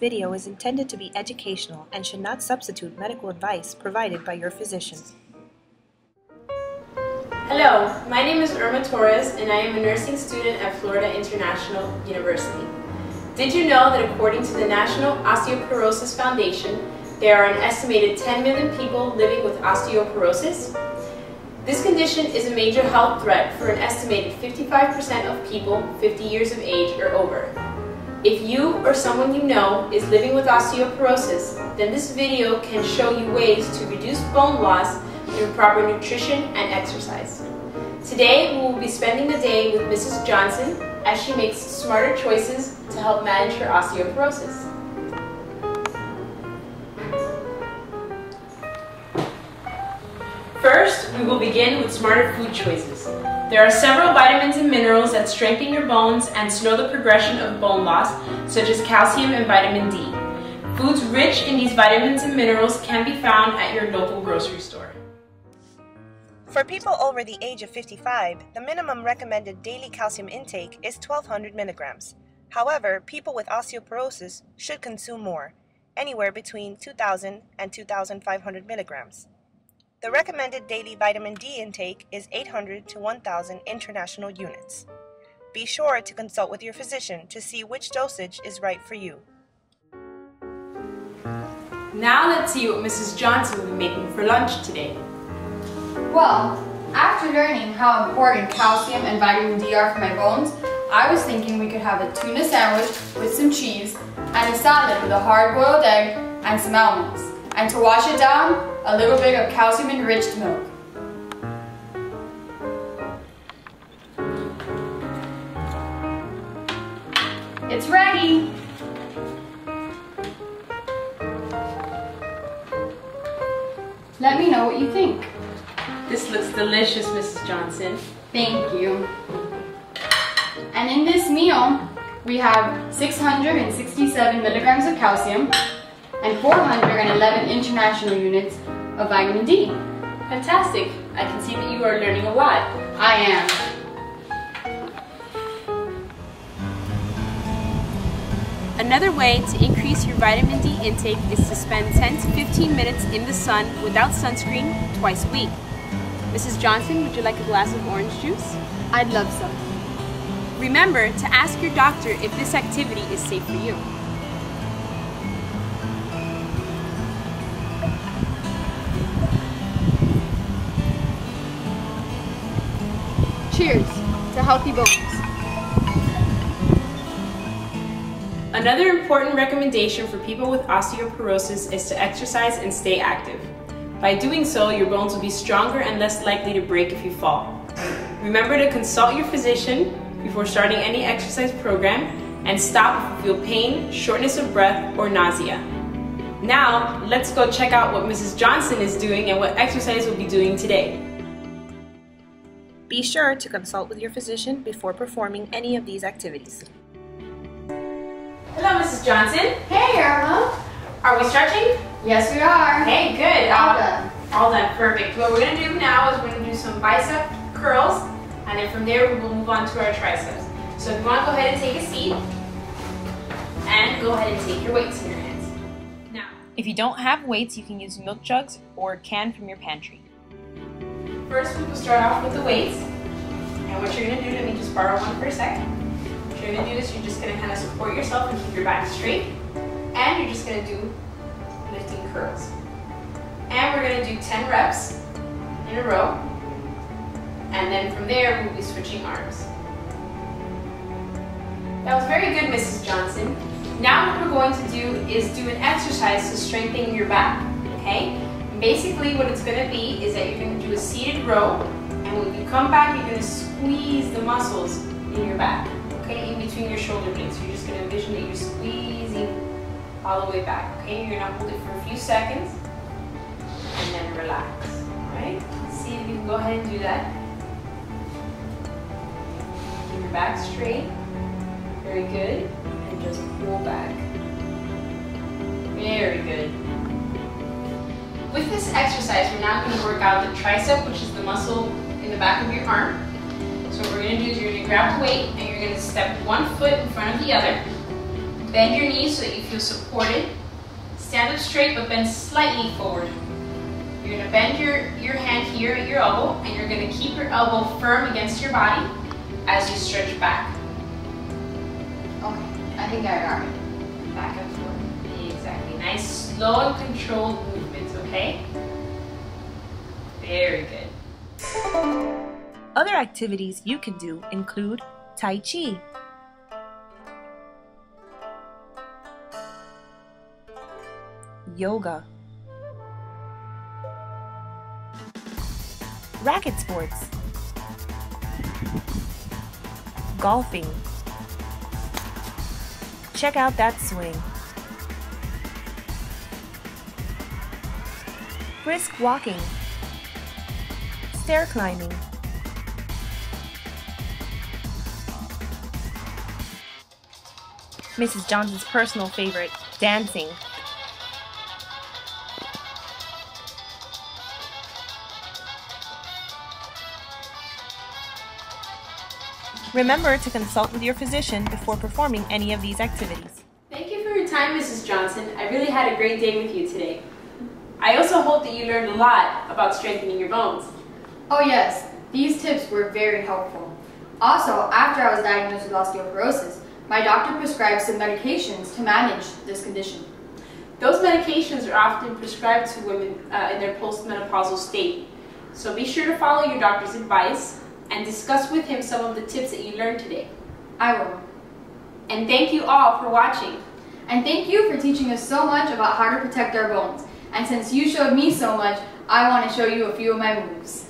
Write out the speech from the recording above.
video is intended to be educational and should not substitute medical advice provided by your physician. Hello, my name is Irma Torres and I am a nursing student at Florida International University. Did you know that according to the National Osteoporosis Foundation, there are an estimated 10 million people living with osteoporosis? This condition is a major health threat for an estimated 55% of people 50 years of age or over. If you or someone you know is living with osteoporosis, then this video can show you ways to reduce bone loss through proper nutrition and exercise. Today, we will be spending the day with Mrs. Johnson as she makes smarter choices to help manage her osteoporosis. First, we will begin with smarter food choices. There are several vitamins and minerals that strengthen your bones and slow the progression of bone loss, such as calcium and vitamin D. Foods rich in these vitamins and minerals can be found at your local grocery store. For people over the age of 55, the minimum recommended daily calcium intake is 1,200 milligrams. However, people with osteoporosis should consume more, anywhere between 2,000 and 2,500 milligrams. The recommended daily vitamin D intake is 800 to 1,000 international units. Be sure to consult with your physician to see which dosage is right for you. Now let's see what Mrs. Johnson will be making for lunch today. Well, after learning how important calcium and vitamin D are for my bones, I was thinking we could have a tuna sandwich with some cheese and a salad with a hard-boiled egg and some almonds. And to wash it down, a little bit of calcium-enriched milk. It's ready! Let me know what you think. This looks delicious, Mrs. Johnson. Thank you. And in this meal, we have 667 milligrams of calcium and 411 international units of vitamin D. Fantastic! I can see that you are learning a lot. I am. Another way to increase your vitamin D intake is to spend 10 to 15 minutes in the sun without sunscreen twice a week. Mrs. Johnson, would you like a glass of orange juice? I'd love some. Remember to ask your doctor if this activity is safe for you. Cheers to healthy bones. Another important recommendation for people with osteoporosis is to exercise and stay active. By doing so, your bones will be stronger and less likely to break if you fall. Remember to consult your physician before starting any exercise program and stop if you feel pain, shortness of breath, or nausea. Now, let's go check out what Mrs. Johnson is doing and what exercise we'll be doing today. Be sure to consult with your physician before performing any of these activities. Hello, Mrs. Johnson. Hey, Irma. Are we stretching? Yes, we are. Hey, good. All done. All done. Perfect. What we're going to do now is we're going to do some bicep curls, and then from there we will move on to our triceps. So if you want to go ahead and take a seat, and go ahead and take your weights in your hands. Now, if you don't have weights, you can use milk jugs or a can from your pantry. First, we will start off with the weights. And what you're going to do, let me just borrow one for a second. What you're going to do is you're just going to kind of support yourself and keep your back straight. And you're just going to do lifting curls. And we're going to do 10 reps in a row. And then from there, we'll be switching arms. That was very good, Mrs. Johnson. Now what we're going to do is do an exercise to strengthen your back, okay? Basically, what it's going to be is that you're going to do a seated row, and when you come back, you're going to squeeze the muscles in your back, okay, in between your shoulder blades. So you're just going to envision that you're squeezing all the way back, okay? You're going to hold it for a few seconds, and then relax, all right? Let's see if you can go ahead and do that. Keep your back straight, very good, and just pull back. Very good. With this exercise, we're now going to work out the tricep, which is the muscle in the back of your arm. So what we're going to do is you're going to grab the weight and you're going to step one foot in front of the other. Bend your knees so that you feel supported. Stand up straight but bend slightly forward. You're going to bend your hand here at your elbow, and you're going to keep your elbow firm against your body as you stretch back. Okay, I think I got it. Back and forth. Exactly. Nice, slow and controlled movements, okay? Very good. Other activities you can do include Tai Chi, yoga, racket sports, golfing. Check out that swing. Brisk walking, stair climbing, Mrs. Johnson's personal favorite, dancing. Remember to consult with your physician before performing any of these activities. Thank you for your time, Mrs. Johnson. I really had a great day with you today. I also hope that you learned a lot about strengthening your bones. Oh yes, these tips were very helpful. Also, after I was diagnosed with osteoporosis, my doctor prescribed some medications to manage this condition. Those medications are often prescribed to women in their postmenopausal state. So be sure to follow your doctor's advice and discuss with him some of the tips that you learned today. I will. And thank you all for watching. And thank you for teaching us so much about how to protect our bones. And since you showed me so much, I want to show you a few of my moves.